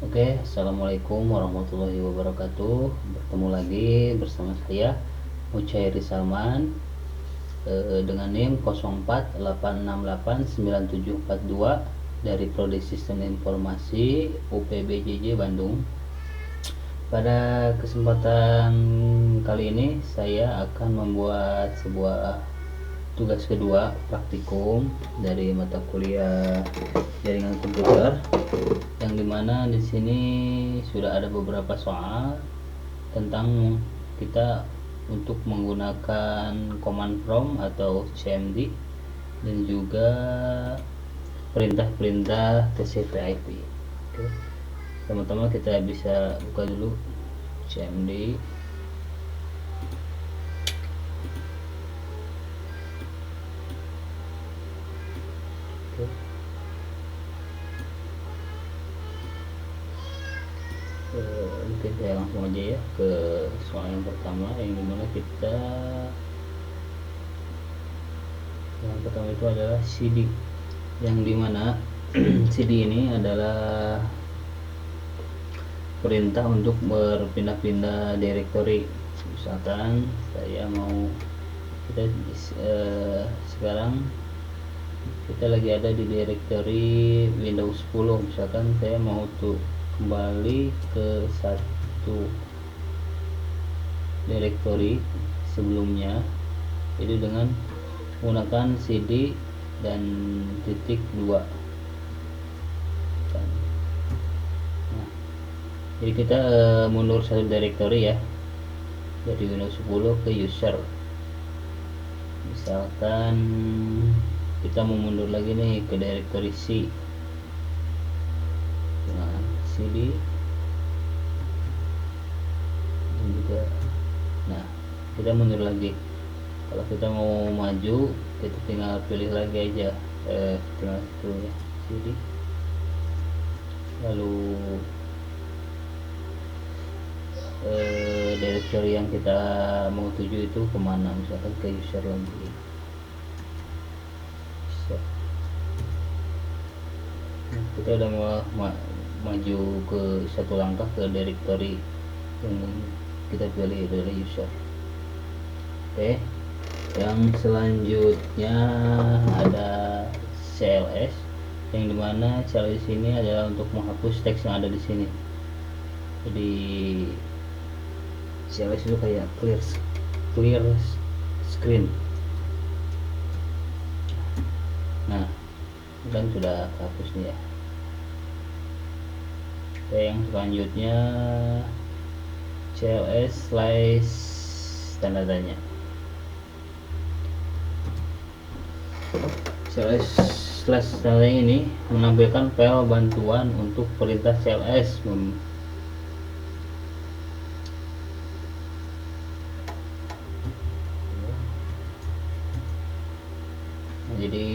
Oke, assalamualaikum warahmatullahi wabarakatuh. Bertemu lagi bersama saya Mucairi Salman dengan NIM 0486897742 dari Prodi Sistem Informasi UPBJJ Bandung. Pada kesempatan kali ini saya akan membuat sebuah tugas kedua praktikum dari mata kuliah jaringan komputer, yang dimana di sini sudah ada beberapa soal tentang kita untuk menggunakan command prompt atau CMD dan juga perintah-perintah TCP/IP. Oke, teman-teman kita bisa buka dulu CMD. Mungkin saya langsung aja ya ke soal yang pertama, yang pertama itu adalah CD, yang dimana CD ini adalah perintah untuk berpindah-pindah directory. Misalkan saya mau sekarang kita lagi ada di directory Windows 10, misalkan saya mau tuh kembali ke satu directory sebelumnya, itu dengan menggunakan CD dan titik 2. Nah, jadi kita mundur satu directory ya, dari Windows 10 ke user. Misalkan kita mau mundur lagi nih ke directory C, nah CD dan juga, nah kita mundur lagi. Kalau kita mau maju, kita tinggal pilih lagi aja, tinggal itu ya, CD, lalu directory yang kita mau tuju itu kemana, misalkan ke user lagi. Kita udah mau maju ke satu langkah ke directory yang kita pilih dari user. Oke, yang selanjutnya ada CLS, yang dimana CLS ini adalah untuk menghapus teks yang ada di sini. Jadi CLS itu kayak clear screen. Nah, kan sudah hapus nih ya. Oke, yang selanjutnya CLS slash tanda tanya. CLS slash tanda tanya ini menampilkan file bantuan untuk perintah CLS. Jadi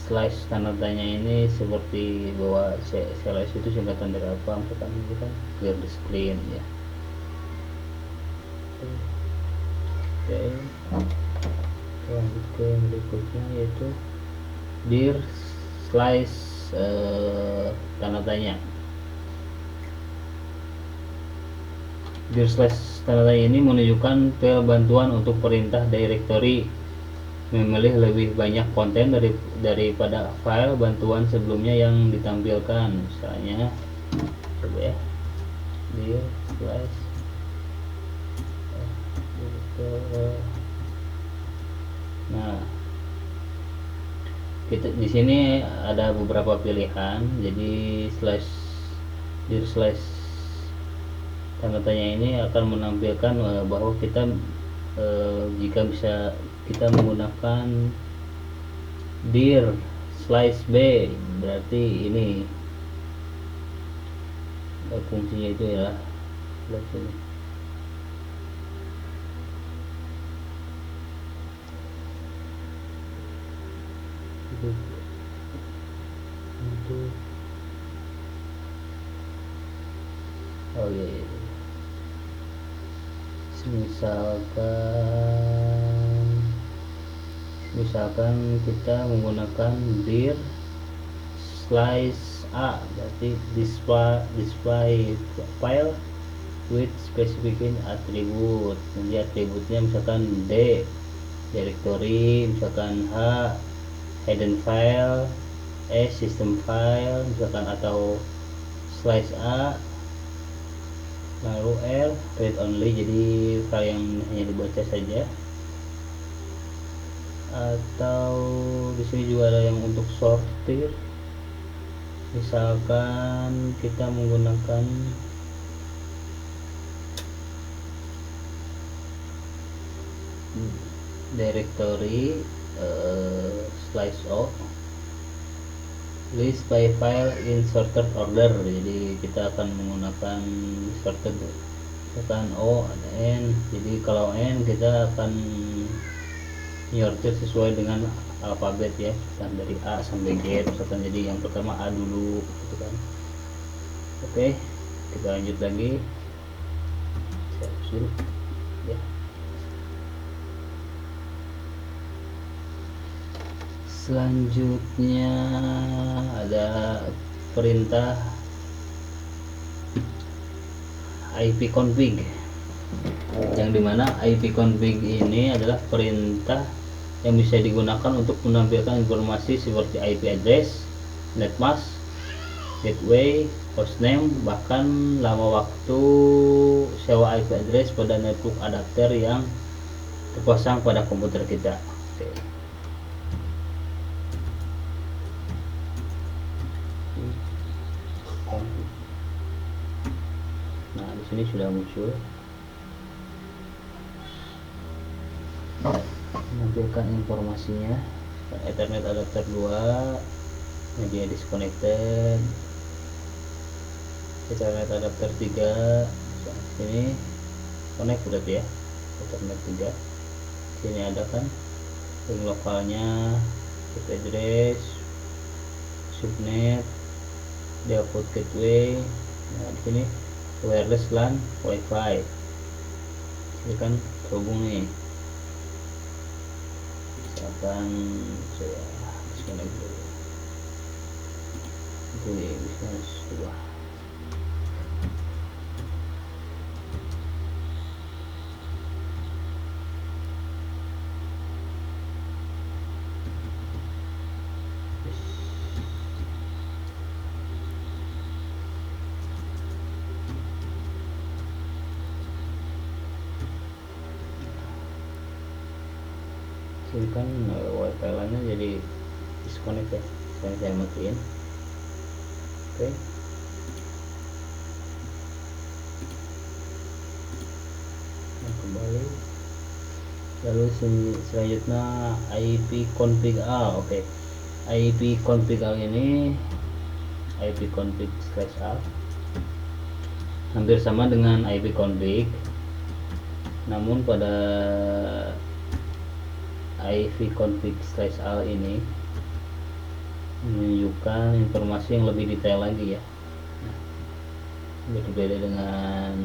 slash tanda tanya ini seperti bahwa CLS itu singkatan dari apa, misalkan itu kan clear the screen ya. Oke, lanjut ke yang berikutnya, yaitu dir slash tanda tanya. Dir slash tanda tanya ini menunjukkan file bantuan untuk perintah directory memilih lebih banyak konten daripada file bantuan sebelumnya yang ditampilkan. Misalnya coba ya, dir slash nah, kita di sini ada beberapa pilihan. Jadi dir slash tanda tanya ini akan menampilkan bahwa kita jika bisa kita menggunakan dir slash b, berarti ini fungsinya itu ya, ini. Oh iya, iya. Misalkan kita menggunakan dir slash A, berarti display file with specific attribute. Nanti atributnya misalkan D directory, misalkan H hidden file, E system file misalkan, atau slash A, lalu R read only, jadi file yang hanya dibaca saja. Atau di sini juga ada yang untuk sortir, misalkan kita menggunakan directory slash O list by file in sorted order, jadi kita akan menggunakan sorted, misalkan O N, jadi kalau N kita akan nyortir sesuai dengan alfabet ya, misalkan dari A sampai Z misalkan, jadi yang pertama A dulu gitu kan. Oke, kita lanjut lagi, saya hapus dulu ya. Selanjutnya ada perintah ipconfig, yang dimana ipconfig ini adalah perintah yang bisa digunakan untuk menampilkan informasi seperti IP address, netmask, gateway, hostname, bahkan lama waktu sewa IP address pada network adapter yang terpasang pada komputer kita. Oke. Nah, di sini sudah muncul menampilkan informasinya. Ethernet adapter 2, media disconnected. Ethernet adapter 3, sini connect berarti ya, Ethernet 3. Sini ada kan ring lokalnya, IP address, subnet, di output gateway. Nah, di sini wireless LAN, wifi. Ini kan terhubung nih. Misalkan saya disconnect dulu. Itu bisnis 2. Ini kan wifi nya jadi disconnect ya, sekarang saya matiin. Oke. Nah, kembali, lalu selanjutnya ipconfig A. Oke, ipconfig A ini ipconfig /A hampir sama dengan ipconfig, namun pada ipconfig /A ini menunjukkan informasi yang lebih detail lagi ya. Nah, berbeda dengan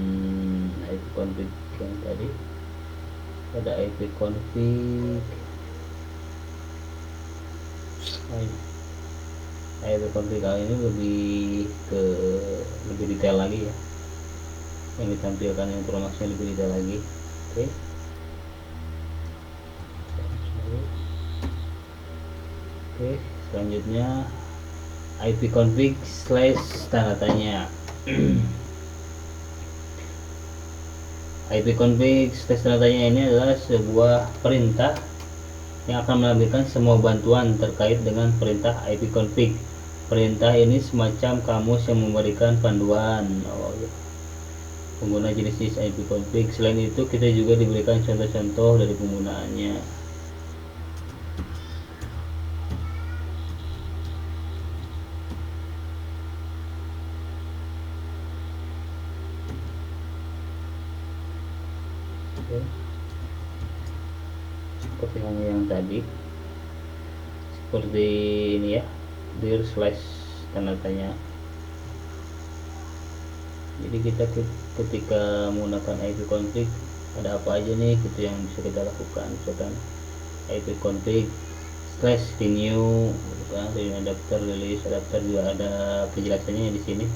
ipconfig yang tadi. Pada ipconfig ini lebih detail lagi ya, yang ditampilkan informasinya lebih detail lagi. Oke. Oke, selanjutnya ipconfig / tanda tanya. ipconfig / tanda tanya ini adalah sebuah perintah yang akan menampilkan semua bantuan terkait dengan perintah ipconfig. Perintah ini semacam kamus yang memberikan panduan pengguna jenis ipconfig. Selain itu, kita juga diberikan contoh-contoh dari penggunaannya. Seperti yang tadi, seperti ini ya, dir / tanda tanya. Jadi kita ketika menggunakan ipconfig, ada apa aja nih gitu yang bisa kita lakukan. Misalkan ipconfig slash renew kan, renew adapter, release adapter juga ada penjelasannya di sini.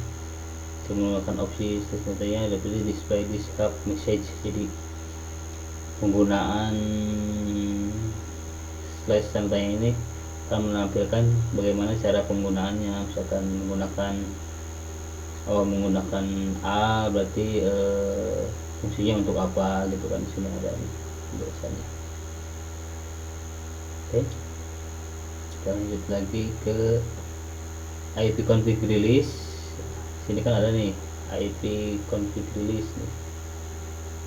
Menggunakan opsi selanjutnya ada pilih display disrupt message. Jadi penggunaan slash tandanya ini akan menampilkan bagaimana cara penggunaannya. Misalkan menggunakan A berarti fungsinya untuk apa gitu kan, di sini ada biasanya. Oke, kita lanjut lagi ke IP config release. Sini kan ada nih IP config release nih,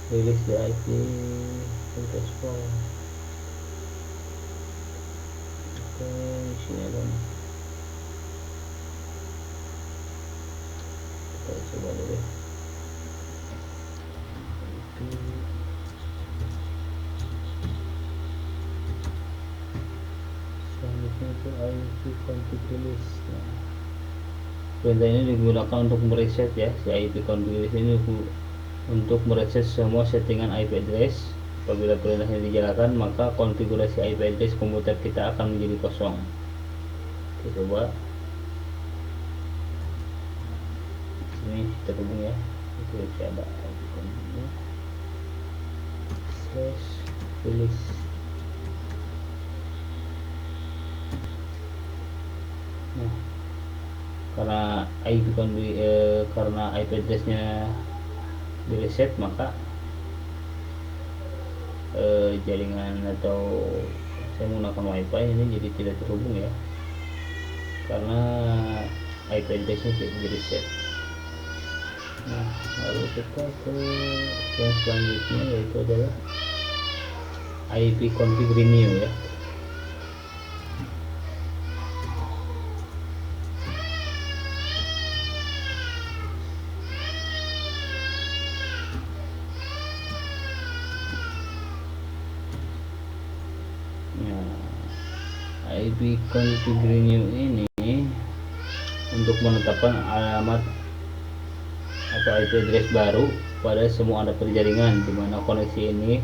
release the IP respon. Oke, sini ada nih, kita coba dulu. Selanjutnya itu IP config release. Perintah ini digunakan untuk mereset ya, si IP config release ini untuk mereset semua settingan IP address. Apabila perintah ini dijalankan, maka konfigurasi IP address komputer kita akan menjadi kosong. Kita coba. Ini kita hubung ya, itu bisa ada IP config slash release. Nah, karena IP addressnya direset, maka jaringan atau saya menggunakan wifi ini jadi tidak terhubung ya, karena IP addressnya tidak direset. Nah, lalu kita ke yang selanjutnya, yaitu adalah IP config renew ya. IP config renew ini untuk menetapkan alamat atau IP address baru pada semua adapter jaringan, di mana koneksi ini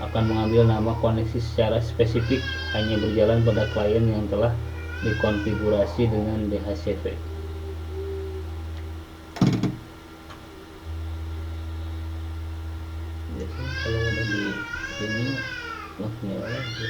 akan mengambil nama koneksi secara spesifik, hanya berjalan pada klien yang telah dikonfigurasi dengan DHCP. Biasanya kalau udah di sini langsung nyala aja.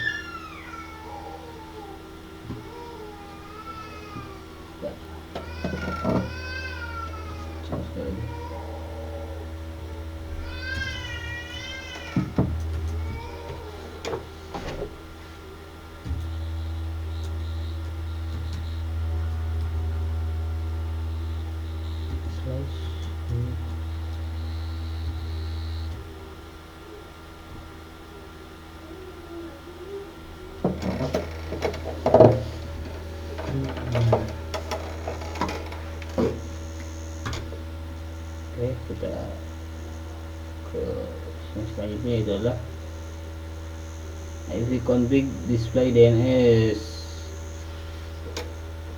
Oke, kita ke yang selanjutnya, itu adalah IP config display DNS.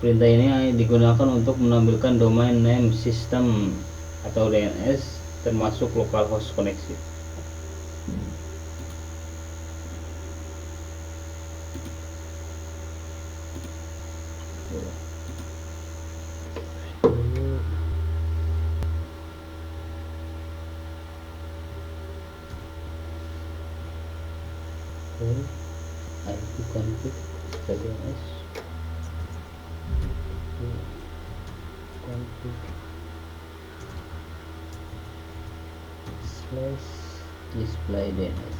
Perintah ini digunakan untuk menampilkan domain name system atau DNS termasuk localhost koneksi. IP config DNS config slash display DNS.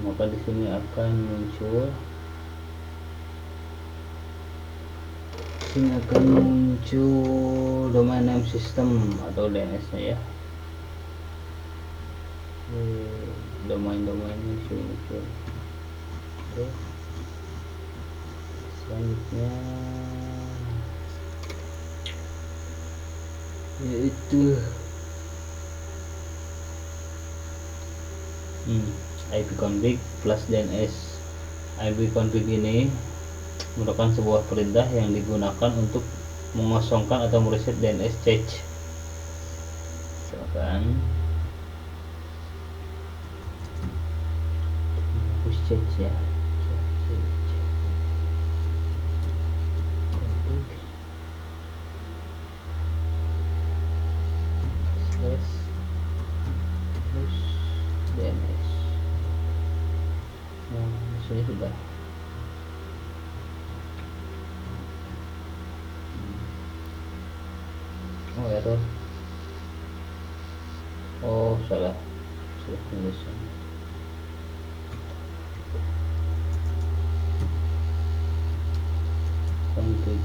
Maka di sini akan muncul domain name system atau DNS-nya ya. Domain-domainnya sini muncul. Oke, selanjutnya yaitu IP config plus DNS. IP config ini merupakan sebuah perintah yang digunakan untuk mengosongkan atau mereset DNS cache. Misalkan SSH ya, config slash plus DNS. Nah, di sini sudah. Oh, error. Oh, salah tulisan. Config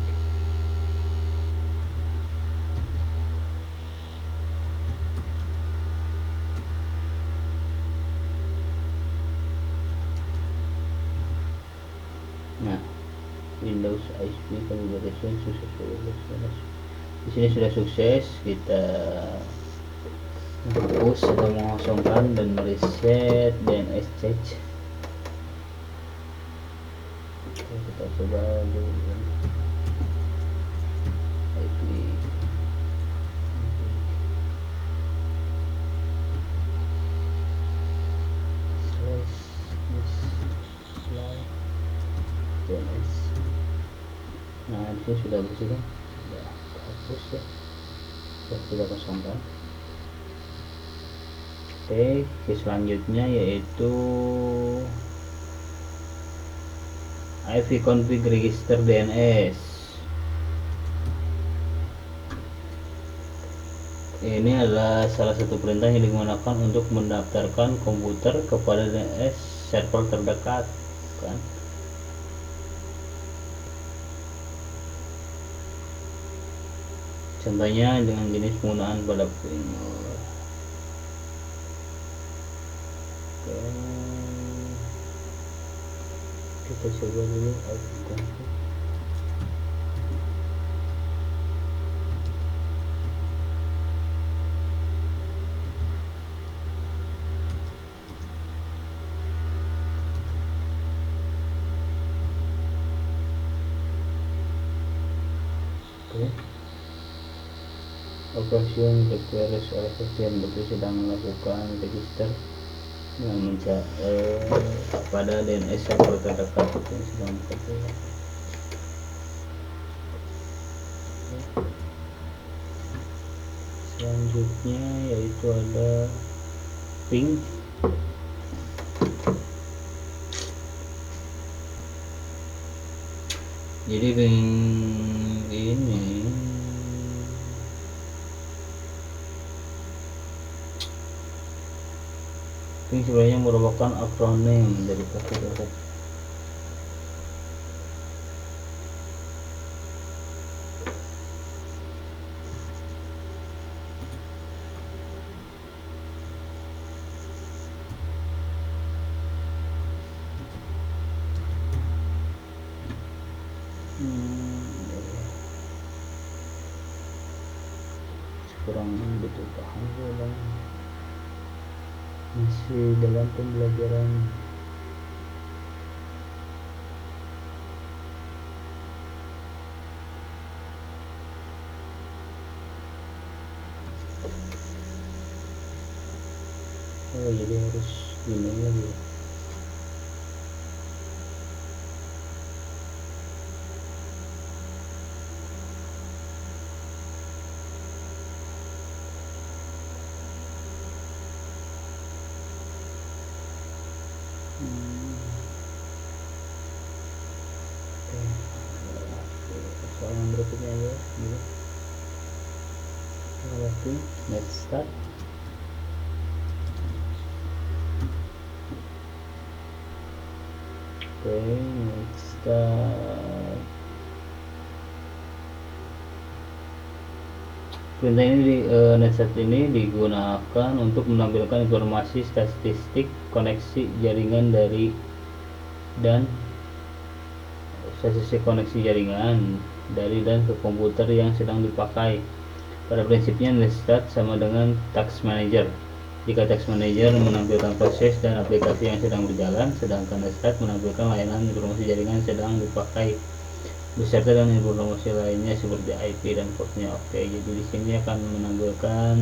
nah, Windows ISP configuration successful. Di sini sudah sukses. Kita push atau mengosongkan dan mereset DNS change. Kita coba dulu IP DNS. Nah, di sini sudah bersih kan? Sudah hapus ya. Sudah kosongkan. Oke, selanjutnya yaitu ipconfig register DNS. Ini adalah salah satu perintah yang digunakan untuk mendaftarkan komputer kepada DNS server terdekat, kan? Contohnya dengan jenis penggunaan pada primer. Oke, kita coba dulu ipconfig. Oke, operation requires yang betul sedang melakukan register dengan pada DNS server terdekat yang sedang bekerja. Selanjutnya yaitu ada ping. Jadi ping ini ping sebenarnya merupakan akronim dari kata huruf. Kurang betul paham ulang, masih dalam pembelajaran. Oh, jadi harus gini lagi. Soalan berikutnya ya, gitu. Oke, let's start. Oke, let's start. Perintah ini netset ini digunakan untuk menampilkan informasi statistik koneksi jaringan dan ke komputer yang sedang dipakai. Pada prinsipnya netset sama dengan task manager. Jika task manager menampilkan proses dan aplikasi yang sedang berjalan, sedangkan netset menampilkan layanan informasi jaringan yang sedang dipakai beserta dengan informasi lainnya seperti IP dan portnya. Oke, jadi di sini akan menampilkan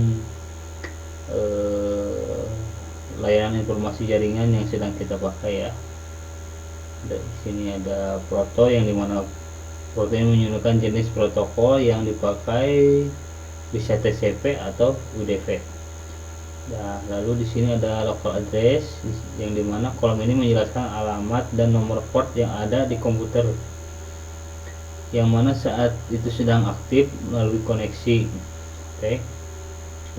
layanan informasi jaringan yang sedang kita pakai ya. Di sini ada proto, yang dimana proto ini menunjukkan jenis protokol yang dipakai, bisa TCP atau UDP. Nah, lalu di sini ada local address, yang dimana kolom ini menjelaskan alamat dan nomor port yang ada di komputer, yang mana saat itu sedang aktif melalui koneksi. Oke.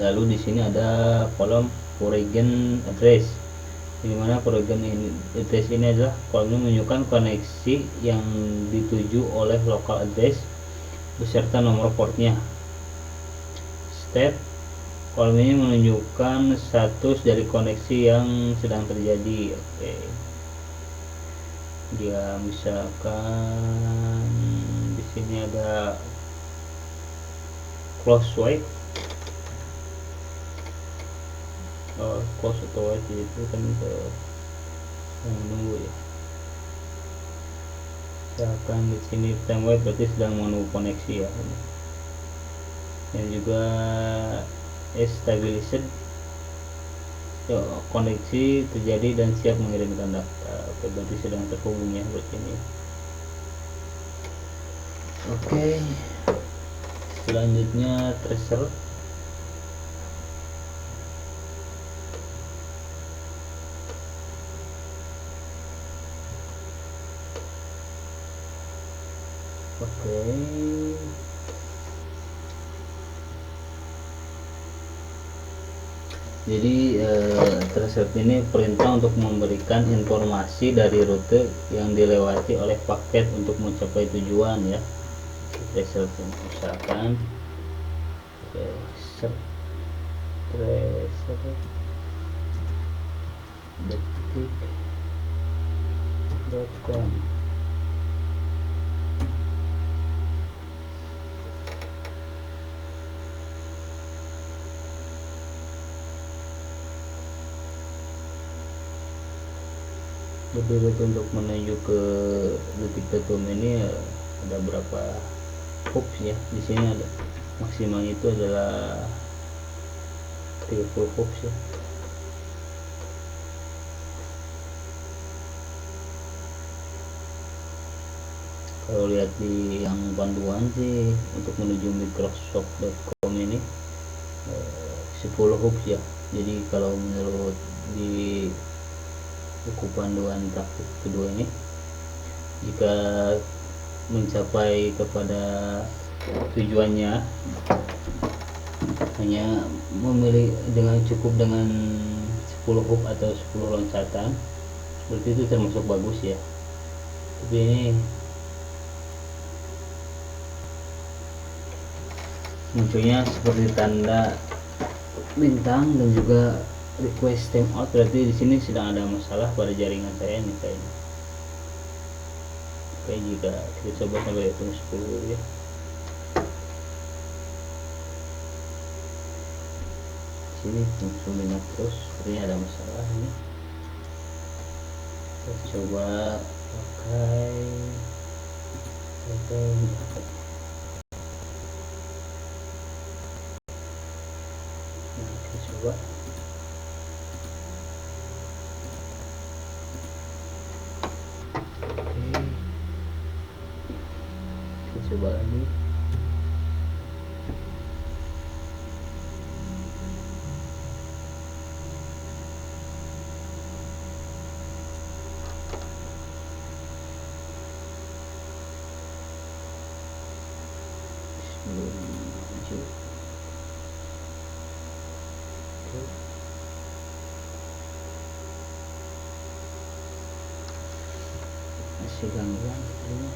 Lalu di sini ada kolom origin address, di mana origin address ini adalah kolom ini menunjukkan koneksi yang dituju oleh local address beserta nomor portnya. State, kolom ini menunjukkan status dari koneksi yang sedang terjadi. Oke. Dia misalkan di sini ada close wait, close atau wait itu kan menunggu ya. Misalkan di sini time wait berarti sedang menunggu koneksi ya. Dan juga stabilized, koneksi terjadi dan siap mengirimkan data. Oke, berarti sedang terhubung ya berarti ini. Oke, selanjutnya tracer. Oke, jadi tracer ini perintah untuk memberikan informasi dari rute yang dilewati oleh paket untuk mencapai tujuan ya. Tracer misalkan tracer detik.com. Jadi untuk menuju ke detik.com ini ada berapa hoops ya. Di sini ada maksimalnya itu adalah 30 hoops ya. Kalau lihat di yang panduan sih untuk menuju microsoft.com ini 10 hoops ya. Jadi kalau menurut di buku panduan praktik kedua ini, jika mencapai kepada tujuannya hanya memilih dengan cukup dengan 10 hop atau 10 loncatan, seperti itu termasuk bagus ya. Tapi ini munculnya seperti tanda bintang dan juga request timeout, berarti di sini sedang ada masalah pada jaringan saya nih kayaknya. Oke, jika kita coba sampai hitung 10 ya. Sini muncul minat terus, sepertinya ada masalah ini. Kita coba pakai nah, kita coba coba lagi. Belum muncul. Masih gangguan sepertinya.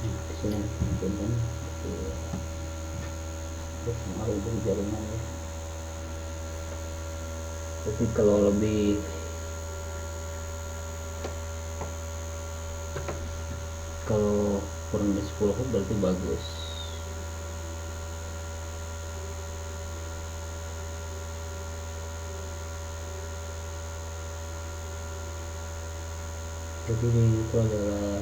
Kesini kemudian terus pengaruh dari jaringan ya. Tapi kalau lebih kalau kurang dari 10 hop berarti bagus. Jadi itu adalah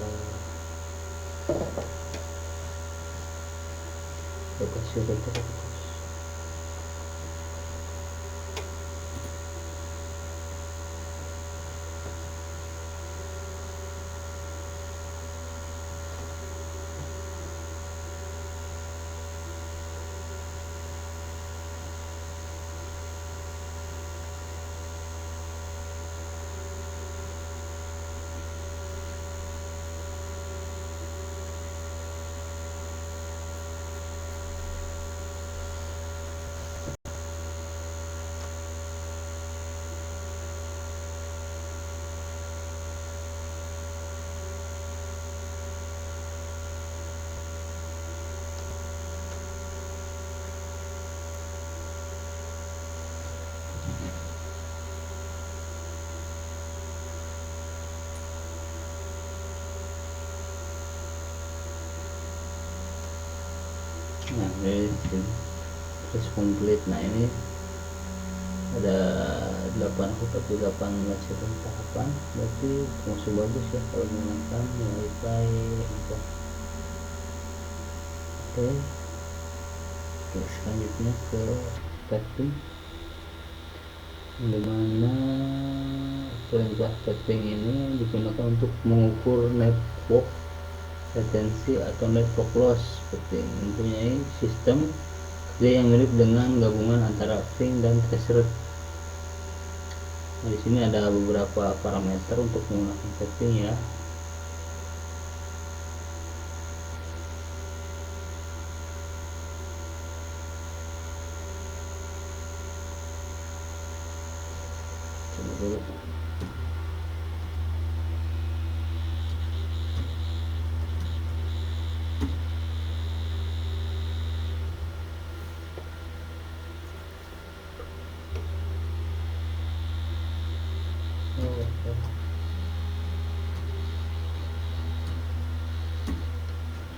lokasi router. Nah ini terus komplit. Nah ini ada 8 hub atau 8 macam tahapan, berarti masih bagus ya kalau menggunakan wifi apa. Oke, terus selanjutnya ke tapping, dimana perintah tapping ini digunakan untuk mengukur network latency atau network loss, seperti mempunyai sistem kerja yang mirip dengan gabungan antara ping dan trace route. Nah, di sini ada beberapa parameter untuk menggunakan tapping ya. Coba dulu.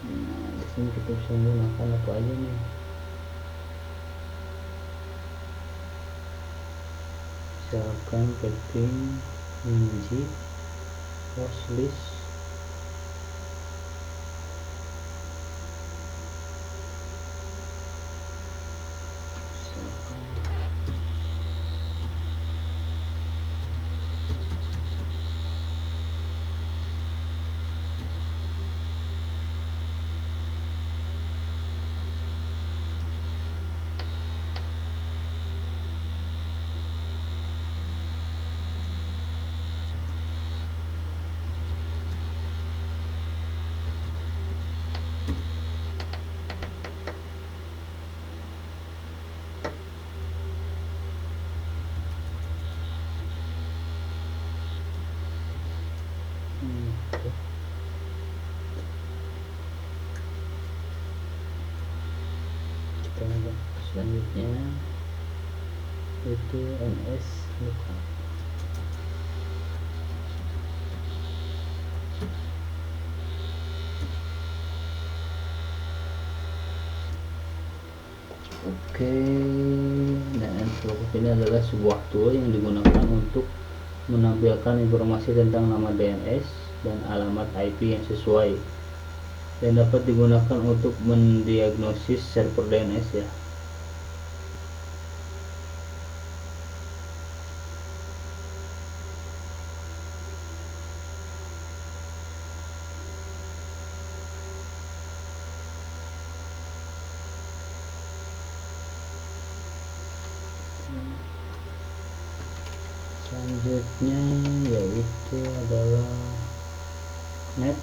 Nah, di sini kita bisa menggunakan apa aja nih. Misalkan tapping, minji, watchlist, selanjutnya itu ns lookup. Oke, nah ns lookup ini adalah sebuah tool yang digunakan untuk menampilkan informasi tentang nama DNS dan alamat IP yang sesuai, dan dapat digunakan untuk mendiagnosis server DNS ya. Selanjutnya yaitu adalah net.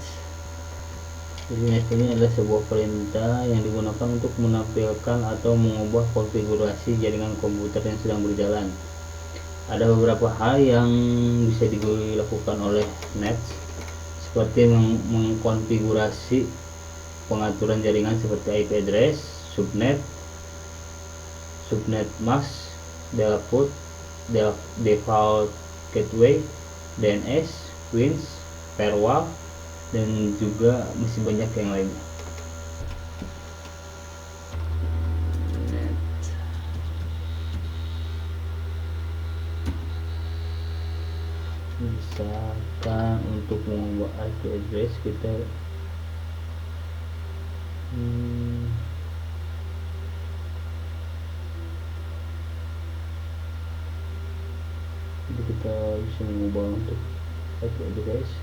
Jadi net ini adalah sebuah perintah yang digunakan untuk menampilkan atau mengubah konfigurasi jaringan komputer yang sedang berjalan. Ada beberapa hal yang bisa dilakukan oleh net, seperti mengkonfigurasi pengaturan jaringan seperti IP address, subnet mask, default gateway, DNS, WINS, firewall, dan juga masih banyak yang lainnya. Bisa misalkan untuk mengubah IP address kita jadi kita bisa mengubah untuk IP address.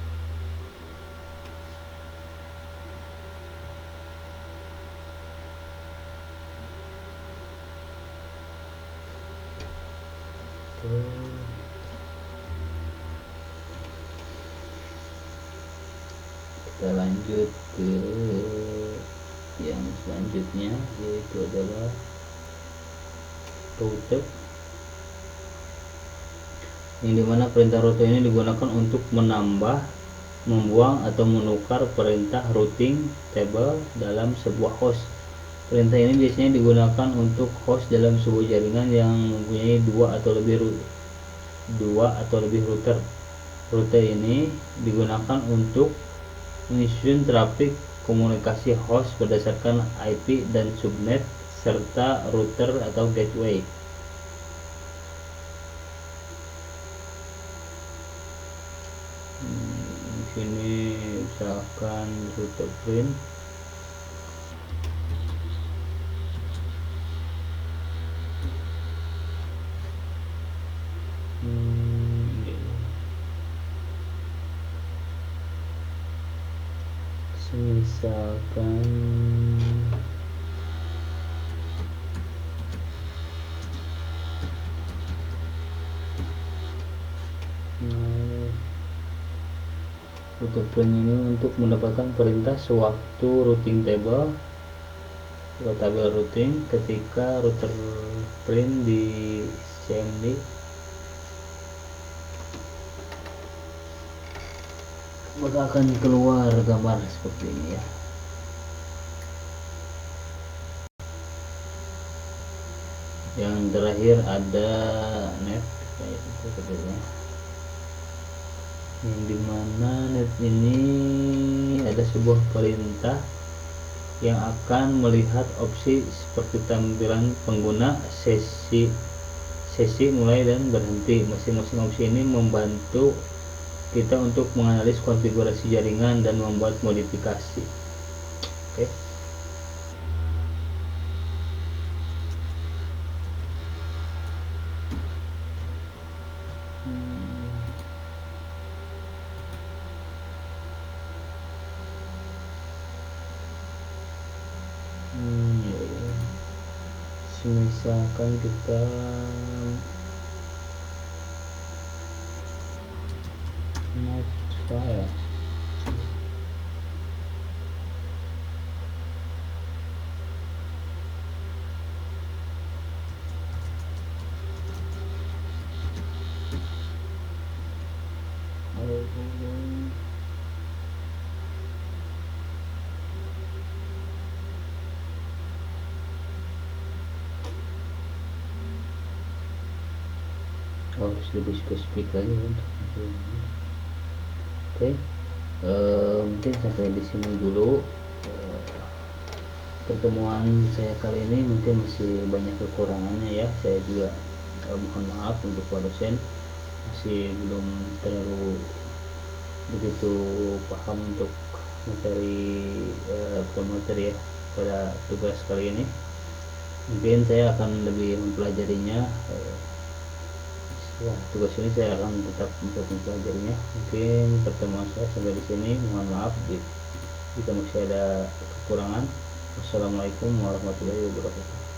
Kita lanjut ke yang selanjutnya, yaitu adalah router, yang dimana perintah router ini digunakan untuk menambah, membuang, atau menukar perintah routing table dalam sebuah host. Perintah ini biasanya digunakan untuk host dalam sebuah jaringan yang mempunyai dua atau lebih router. Router ini digunakan untuk menyusun trafik komunikasi host berdasarkan IP dan subnet serta router atau gateway. Di sini misalkan router print. Misalkan router print ini untuk mendapatkan perintah sewaktu routing table atau tabel routing. Ketika router print di CMD, maka akan keluar gambar seperti ini ya. Yang terakhir ada net, kayak itu sebenarnya, yang dimana net ini ada sebuah perintah yang akan melihat opsi seperti tampilan pengguna, sesi mulai dan berhenti. Masing-masing opsi ini membantu kita untuk menganalisis konfigurasi jaringan dan membuat modifikasi. Oke. Misalkan kita file harus lebih spesifik lagi untuk oke. Mungkin sampai di sini dulu pertemuan saya kali ini. Mungkin masih banyak kekurangannya ya, saya juga mohon maaf untuk Pak dosen, masih belum terlalu begitu paham untuk materi ya pada tugas kali ini. Mungkin saya akan lebih mempelajarinya. Ya, tugas ini saya akan tetap untuk mempelajarinya. Mungkin pertemuan saya sampai di sini. Mohon maaf jika masih ada kekurangan. Wassalamualaikum warahmatullahi wabarakatuh.